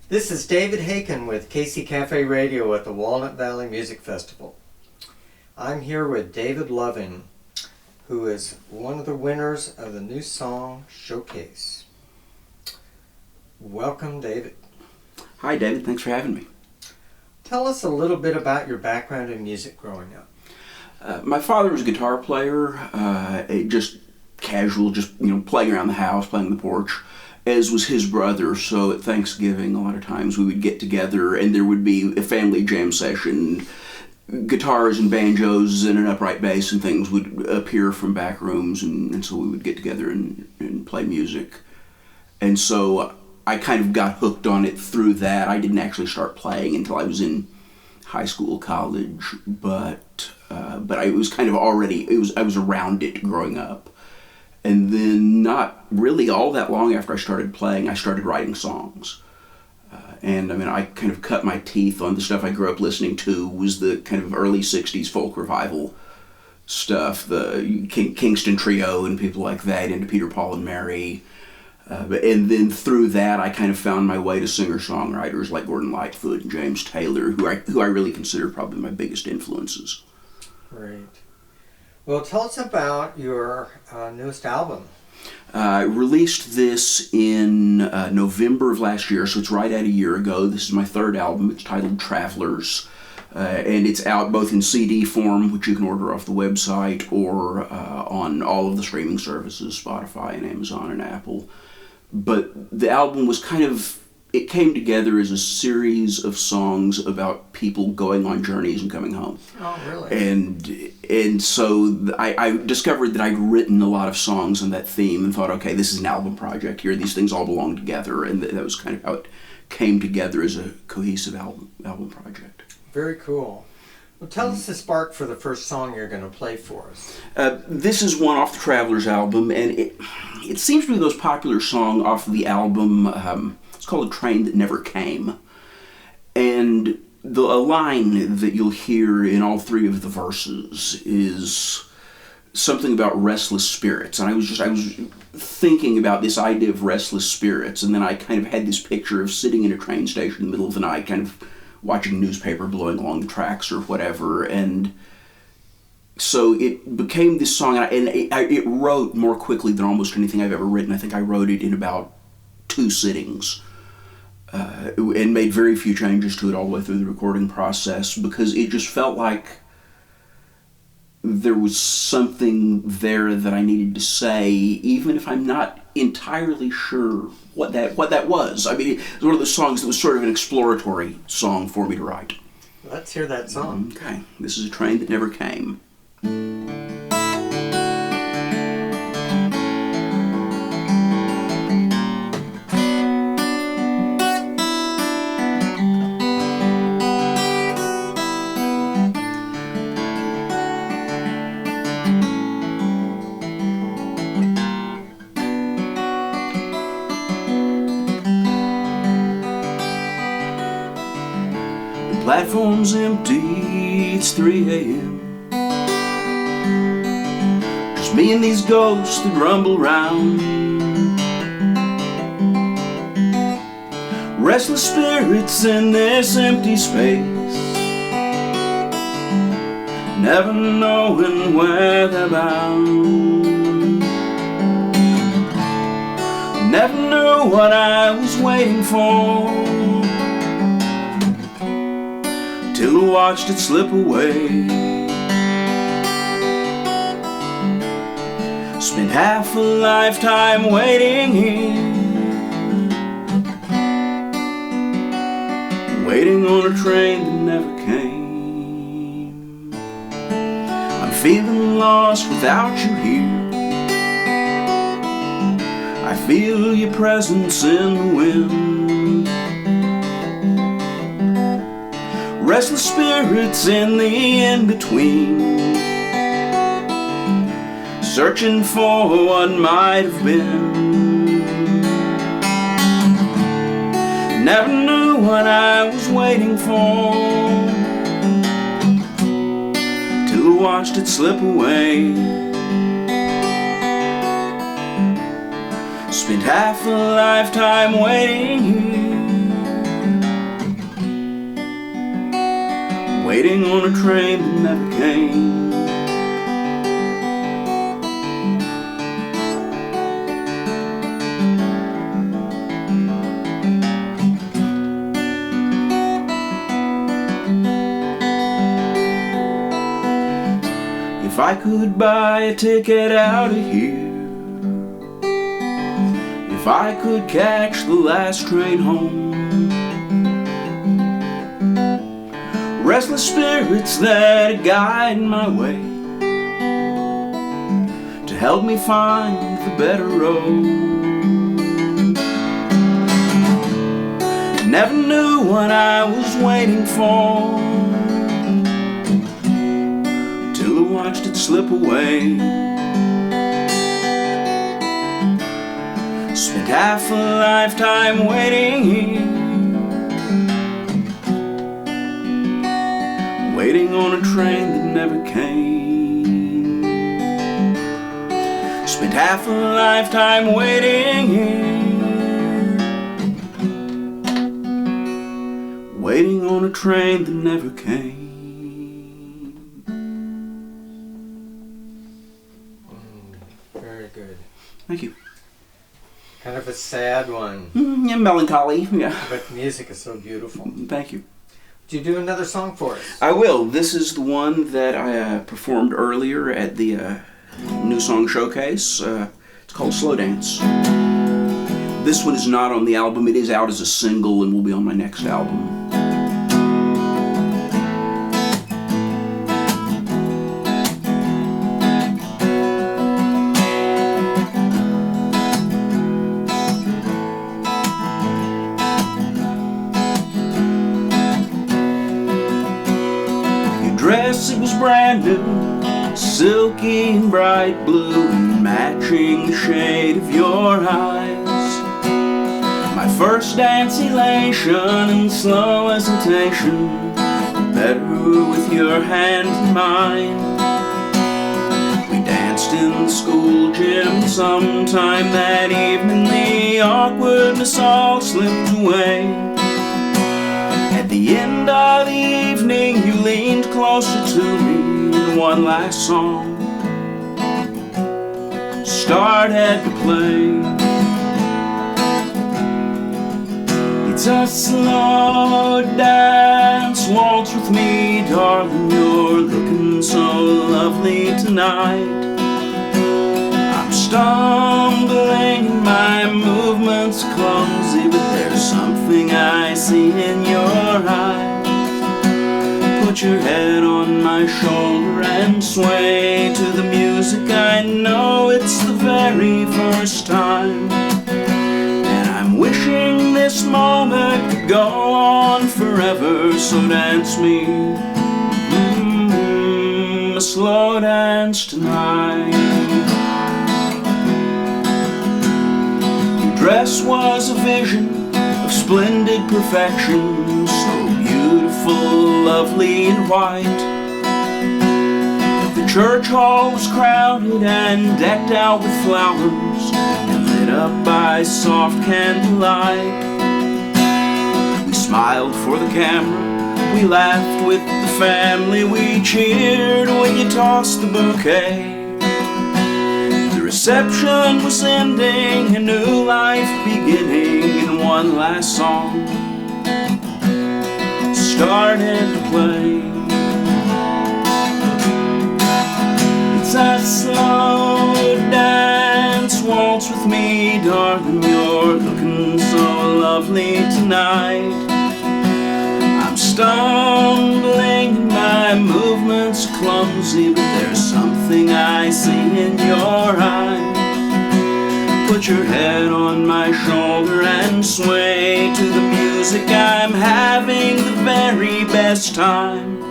This is David Haken with KC Cafe Radio at the Walnut Valley Music Festival. I'm here with David Loving, who is one of the winners of the New Song Showcase. Welcome, David. Hi, David. Thanks for having me. Tell us a little bit about your background in music growing up. My father was a guitar player, just casual, playing around the house, playing on the porch, as was his brother. So at Thanksgiving, a lot of times we would get together and there would be a family jam session. Guitars and banjos and an upright bass and things would appear from back rooms, and so we would get together and play music. And so I kind of got hooked on it through that. I didn't actually start playing until I was in high school, college, but I was kind of I was around it growing up. And then not really all that long after I started playing, I started writing songs. I kind of cut my teeth on the stuff I grew up listening to was the kind of early 60s folk revival stuff, the Kingston Trio and people like that, into Peter, Paul, and Mary. And then through that, I kind of found my way to singer-songwriters like Gordon Lightfoot and James Taylor, who I really consider probably my biggest influences. Great. Well, tell us about your newest album. I released this in November of last year, so it's right at a year ago. This is my third album. It's titled Travelers, and it's out both in CD form, which you can order off the website, or on all of the streaming services, Spotify and Amazon and Apple. But the album was it came together as a series of songs about people going on journeys and coming home. Oh, really? And so I discovered that I'd written a lot of songs on that theme and thought, okay, this is an album project here. These things all belong together, and that was kind of how it came together as a cohesive album project. Very cool. Well, tell us the spark for the first song you're going to play for us. This is one off the Travelers album, and it seems to be the most popular song off of the album. It's called A Train That Never Came. And a line that you'll hear in all three of the verses is something about restless spirits. And I was thinking about this idea of restless spirits, and then I kind of had this picture of sitting in a train station in the middle of the night, kind of watching newspaper blowing along the tracks or whatever. And so it became this song, and it wrote more quickly than almost anything I've ever written. I think I wrote it in about 2 sittings. And made very few changes to it all the way through the recording process, because it just felt like there was something there that I needed to say, even if I'm not entirely sure what that was. I mean, it was one of those songs that was sort of an exploratory song for me to write. Let's hear that song. Okay, this is A Train That Never Came. Platform's empty, it's 3 a.m. Just me and these ghosts that rumble round. Restless spirits in this empty space, never knowing where they're bound. Never knew what I was waiting for, till I watched it slip away. Spent half a lifetime waiting here, waiting on a train that never came. I'm feeling lost without you here. I feel your presence in the wind. Restless spirits in the in-between, searching for what might have been. Never knew what I was waiting for, till I watched it slip away. Spent half a lifetime waiting here, waiting on a train that never came. If I could buy a ticket out of here, if I could catch the last train home, restless spirits that guide my way to help me find the better road. Never knew what I was waiting for till I watched it slip away. Spent half a lifetime waiting here, waiting on a train that never came. Spent half a lifetime waiting here, waiting on a train that never came. Very good. Thank you. Kind of a sad one. Yeah, melancholy, yeah. But the music is so beautiful. Thank you. Would you do another song for us? I will. This is the one that I performed earlier at the New Song Showcase. It's called Slow Dance. This one is not on the album. It is out as a single and will be on my next album. Dress, it was brand new, silky and bright blue, and matching the shade of your eyes. My first dance elation and slow hesitation, better with your hand in mine. We danced in the school gym sometime that evening, the awkwardness all slipped away. At the end of the evening, you leaned closer to me, and one last song started to play. It's a slow dance, waltz with me, darling, you're looking so lovely tonight. I'm stumbling and my movement's clumsy, but there's something I see in your eyes. Put your head on my shoulder and sway to the music. I know it's the very first time, and I'm wishing this moment could go on forever. So dance me a slow dance tonight. Your dress was a vision of splendid perfection, so beautiful, lovely and white. The church hall was crowded and decked out with flowers and lit up by soft candlelight. We smiled for the camera, we laughed with the family, we cheered when you tossed the bouquet. The reception was ending, a new life beginning, and one last song started to play. It's a slow dance, waltz with me, darling, you're looking so lovely tonight. I'm stumbling and my movement's clumsy, but there's something I see in your eyes. Put your head on my shoulder and sway to the music. I'm having the very best time,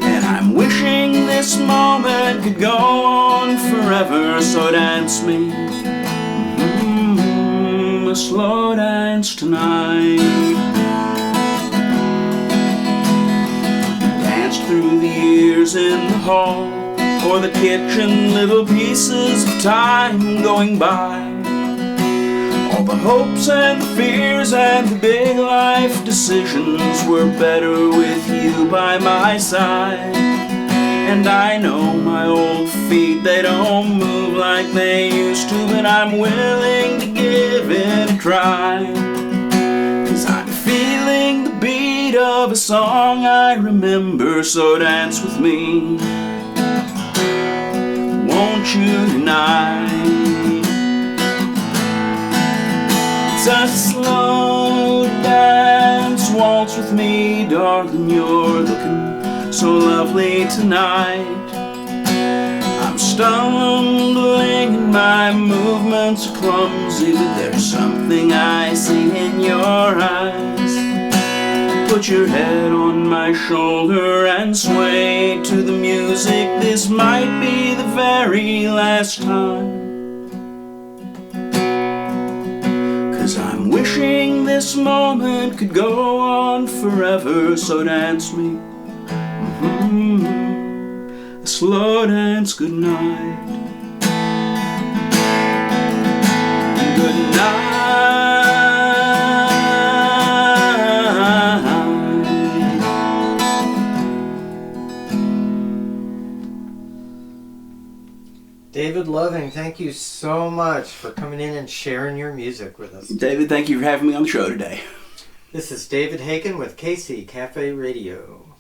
and I'm wishing this moment could go on forever. So dance me a slow dance tonight. Danced through the years in the hall or the kitchen, little pieces of time going by. All the hopes and the fears and the big life decisions were better with you by my side. And I know my old feet, they don't move like they used to, but I'm willing to give it a try. 'Cause I'm feeling the beat of a song I remember, so dance with me, won't you tonight? It's a slow dance, waltz with me, darling, you're looking so lovely tonight. I'm stumbling and my movements are clumsy, but there's something I see in your eyes. Put your head on my shoulder and sway to the music. This might be the very last time. 'Cause I'm wishing this moment could go on forever, so dance me a slow dance goodnight. Good night. David Loving, thank you so much for coming in and sharing your music with us. David, thank you for having me on the show today. This is David Haken with KC Cafe Radio.